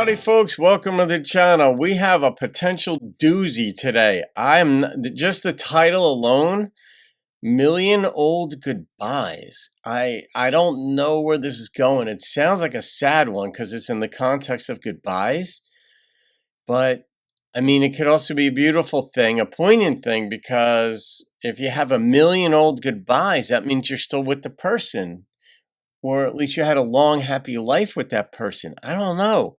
Howdy, folks. Welcome to the channel. We have a potential doozy today. Just the title alone, Million Old Goodbyes. I don't know where this is going. It sounds like a sad one because it's in the context of goodbyes. But, I mean, it could also be a beautiful thing, a poignant thing, because if you have a million old goodbyes, that means you're still with the person. Or at least you had a long, happy life with that person. I don't know.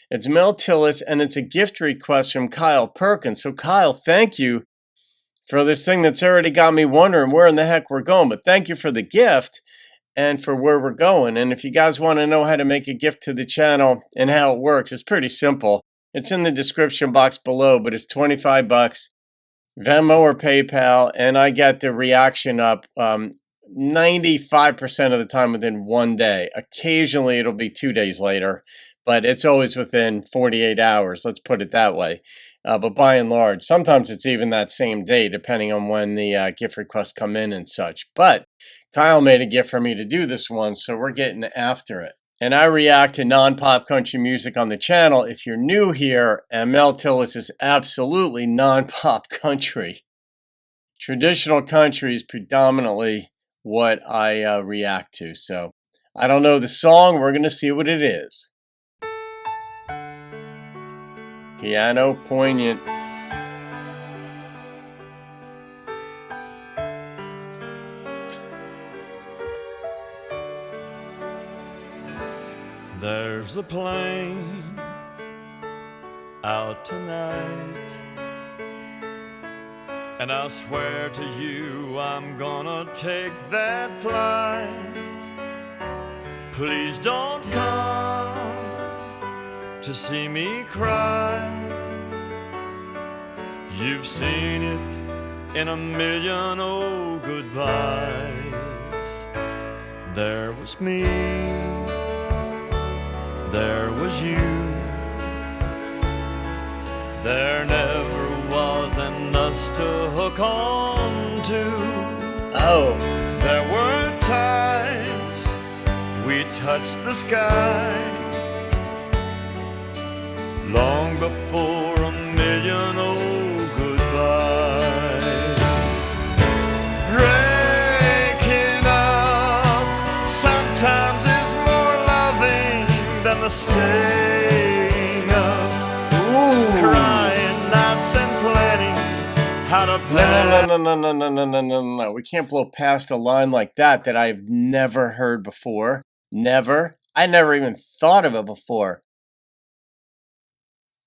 It's Mel Tillis, and it's a gift request from Kyle Perkins. So, Kyle, thank you for this thing that's already got me wondering where in the heck we're going. But thank you for the gift and for where we're going. And if you guys want to know how to make a gift to the channel and how it works, it's pretty simple. It's in the description box below, but it's 25 bucks, Venmo or PayPal, and I get the reaction up 95% of the time within 1 day. Occasionally, it'll be 2 days later, but it's always within 48 hours. Let's put it that way. But by and large, sometimes it's even that same day, depending on when the gift requests come in and such. But Kyle made a gift for me to do this one, so we're getting after it. And I react to non-pop country music on the channel. If you're new here, and Mel Tillis is absolutely non-pop country. Traditional country is predominantly what I react to. So I don't know the song. We're going to see what it is. Piano poignant. There's a plane out tonight, and I swear to you I'm gonna take that flight. Please don't come to see me cry. You've seen it in a million old goodbyes. There was me, there was you. There never was an us to hook on to. Oh. There were times we touched the sky, long before a million old goodbyes. Breaking up sometimes is more loving than the staying up. Ooh. Crying nights and planning how to plan. No. We can't blow past a line like that I've never heard before. Never. I never even thought of it before.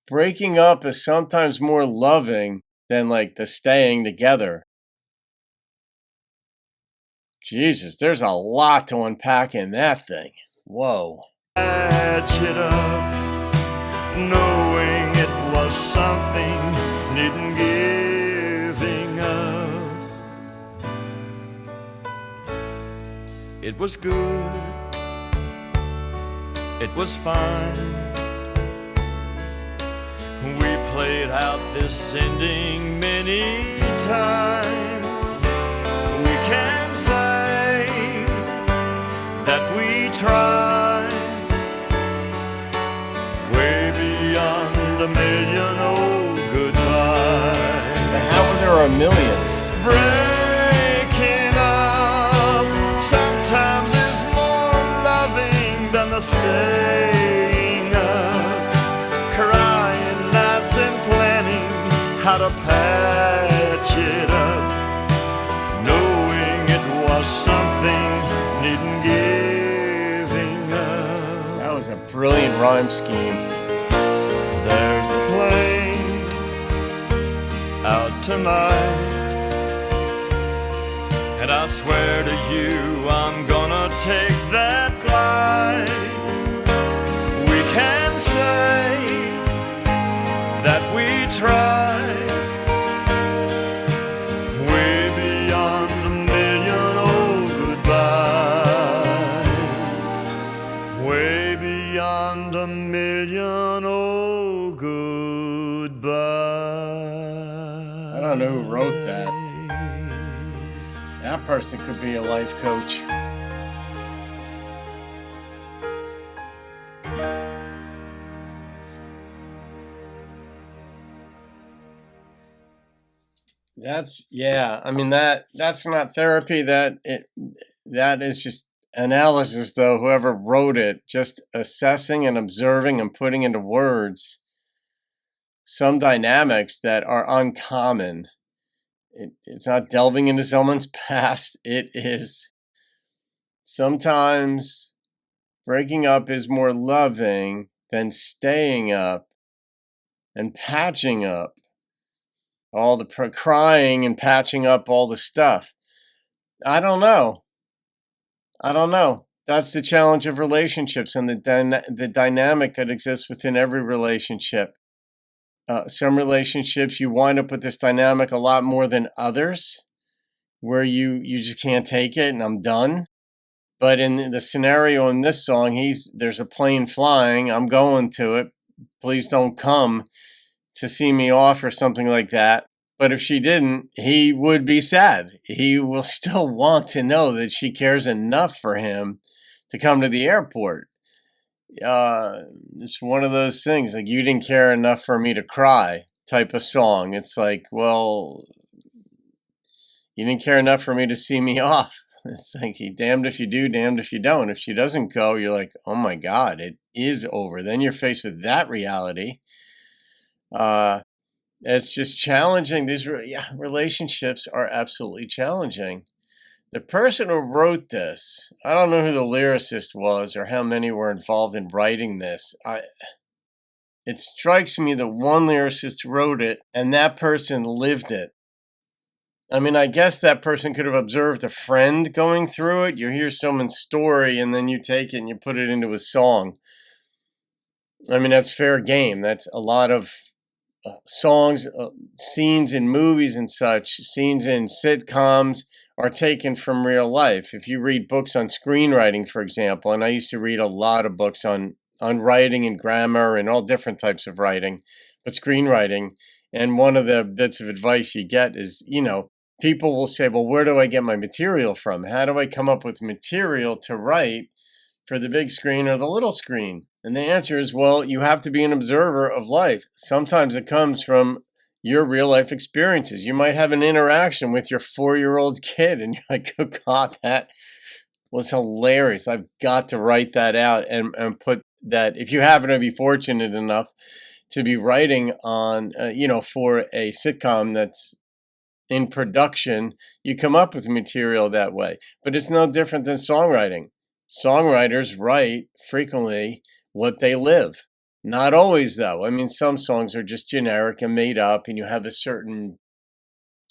Breaking up is sometimes more loving than like the staying together. Jesus, there's a lot to unpack in that thing. Whoa. Patch it up, knowing it was something needing giving up. It was good, it was fine. We played out this ending many times. We can say that we tried, way beyond a million old goodbyes. How are there a million? Breaking up sometimes is more loving than the staying up. Crying nights and planning how to patch it up, knowing it was something needing giving up. That was a brilliant rhyme scheme. There's the plane out tonight, and I swear to you I'm gonna take that flight. We can say that we tried, way beyond a million old goodbyes, way beyond a million old goodbyes. I don't know who wrote that. That person could be a life coach. Yeah. I mean that's not therapy. That is just analysis, though. Whoever wrote it, just assessing and observing and putting into words some dynamics that are uncommon. It's not delving into someone's past. It is sometimes breaking up is more loving than staying up and patching up all the crying and patching up all the stuff. I don't know. I don't know. That's the challenge of relationships and the dynamic that exists within every relationship. Some relationships you wind up with this dynamic a lot more than others, where you just can't take it and I'm done. But in the scenario in this song, there's a plane flying. I'm going to it. Please don't come to see me off or something like that. But if she didn't, he would be sad. He will still want to know that she cares enough for him to come to the airport. It's one of those things like you didn't care enough for me to cry type of song. It's like, well, you didn't care enough for me to see me off. It's like, damned if you do, damned if you don't. If she doesn't go, you're like, oh my God, it is over. Then you're faced with that reality. It's just challenging. These relationships are absolutely challenging. The person who wrote this, I don't know who the lyricist was or how many were involved in writing this. It strikes me that one lyricist wrote it and that person lived it. I mean, I guess that person could have observed a friend going through it. You hear someone's story and then you take it and you put it into a song. I mean, that's fair game. That's a lot of songs, scenes in movies and such, scenes in sitcoms are taken from real life. If you read books on screenwriting, for example, and I used to read a lot of books on writing and grammar and all different types of writing, but screenwriting. And one of the bits of advice you get is, people will say, well, where do I get my material from? How do I come up with material to write for the big screen or the little screen? And the answer is, well, you have to be an observer of life. Sometimes it comes from your real life experiences. You might have an interaction with your 4-year-old kid and you're like, oh God, that was hilarious. I've got to write that out and put that. If you happen to be fortunate enough to be writing on, for a sitcom that's in production, you come up with material that way. But it's no different than songwriting. Songwriters write frequently what they live. Not always, though. I mean, some songs are just generic and made up, and you have a certain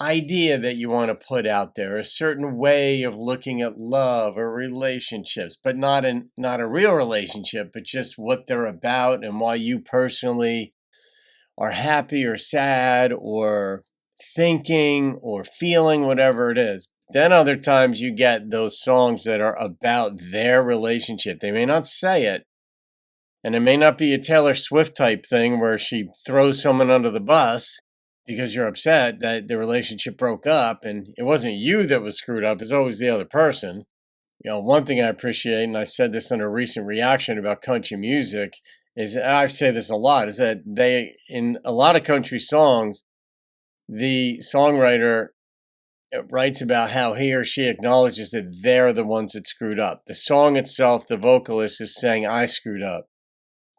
idea that you want to put out there, a certain way of looking at love or relationships, but not a real relationship, but just what they're about and why you personally are happy or sad or thinking or feeling whatever it is. Then other times you get those songs that are about their relationship. They may not say it, and it may not be a Taylor Swift type thing where she throws someone under the bus because you're upset that the relationship broke up and it wasn't you that was screwed up. It's always the other person. One thing I appreciate, and I said this in a recent reaction about country music, is I say this a lot, is that in a lot of country songs, the songwriter writes about how he or she acknowledges that they're the ones that screwed up. The song itself, the vocalist is saying, I screwed up.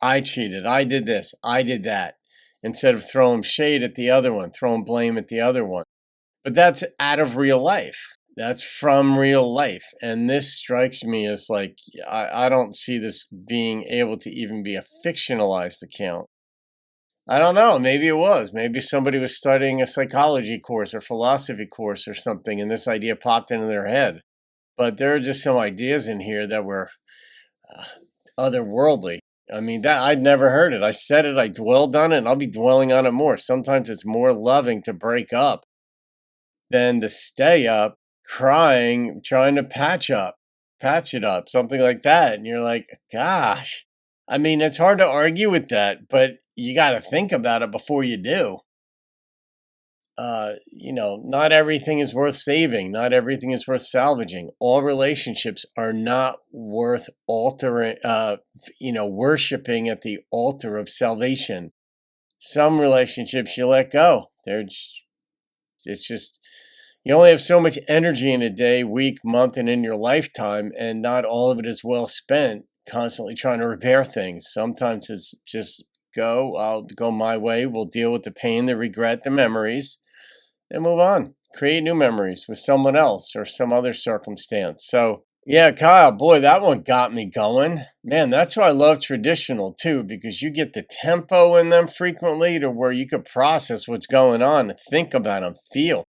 I cheated. I did this. I did that. Instead of throwing shade at the other one, throwing blame at the other one. But that's out of real life. That's from real life. And this strikes me as like, I don't see this being able to even be a fictionalized account. I don't know. Maybe it was. Maybe somebody was studying a psychology course or philosophy course or something, and this idea popped into their head. But there are just some ideas in here that were otherworldly. I mean, that I'd never heard it. I said it, I dwelled on it, and I'll be dwelling on it more. Sometimes it's more loving to break up than to stay up crying, trying to patch it up, something like that. And you're like, gosh, I mean, it's hard to argue with that, but you got to think about it before you do. Not everything is worth saving. Not everything is worth salvaging. All relationships are not worth altering, worshiping at the altar of salvation. Some relationships you let go. It's just you only have so much energy in a day, week, month, and in your lifetime, and not all of it is well spent constantly trying to repair things. Sometimes it's just I'll go my way. We'll deal with the pain, the regret, the memories, and move on. Create new memories with someone else or some other circumstance. So, yeah, Kyle, boy, that one got me going. Man, that's why I love traditional too, because you get the tempo in them frequently to where you could process what's going on and think about them, feel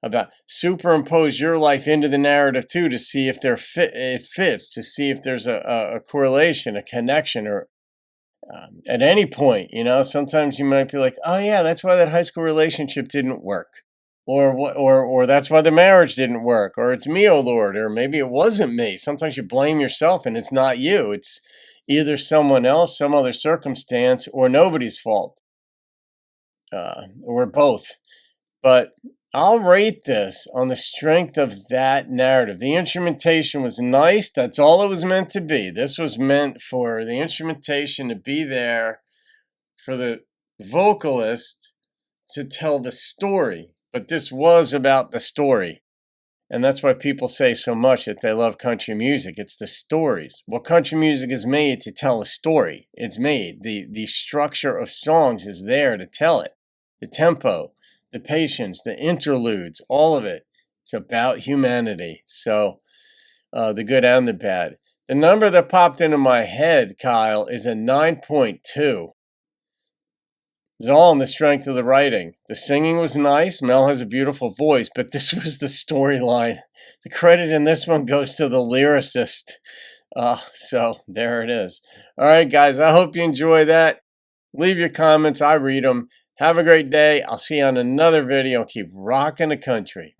about superimpose your life into the narrative too to see if it fits, to see if there's a correlation, a connection, or at any point, sometimes you might be like, oh yeah, that's why that high school relationship didn't work. Or that's why the marriage didn't work, or it's me, oh Lord, or maybe it wasn't me. Sometimes you blame yourself and it's not you. It's either someone else, some other circumstance, or nobody's fault, or both. But I'll rate this on the strength of that narrative. The instrumentation was nice. That's all it was meant to be. This was meant for the instrumentation to be there for the vocalist to tell the story. But this was about the story. And that's why people say so much that they love country music. It's the stories. Well, country music is made to tell a story. It's made. The structure of songs is there to tell it. The tempo, the patience, the interludes, all of it. It's about humanity. So the good and the bad. The number that popped into my head, Kyle, is a 9.2. It's all in the strength of the writing. The singing was nice. Mel has a beautiful voice, but this was the storyline. The credit in this one goes to the lyricist. So there it is. All right, guys, I hope you enjoy that. Leave your comments. I read them. Have a great day. I'll see you on another video. Keep rocking the country.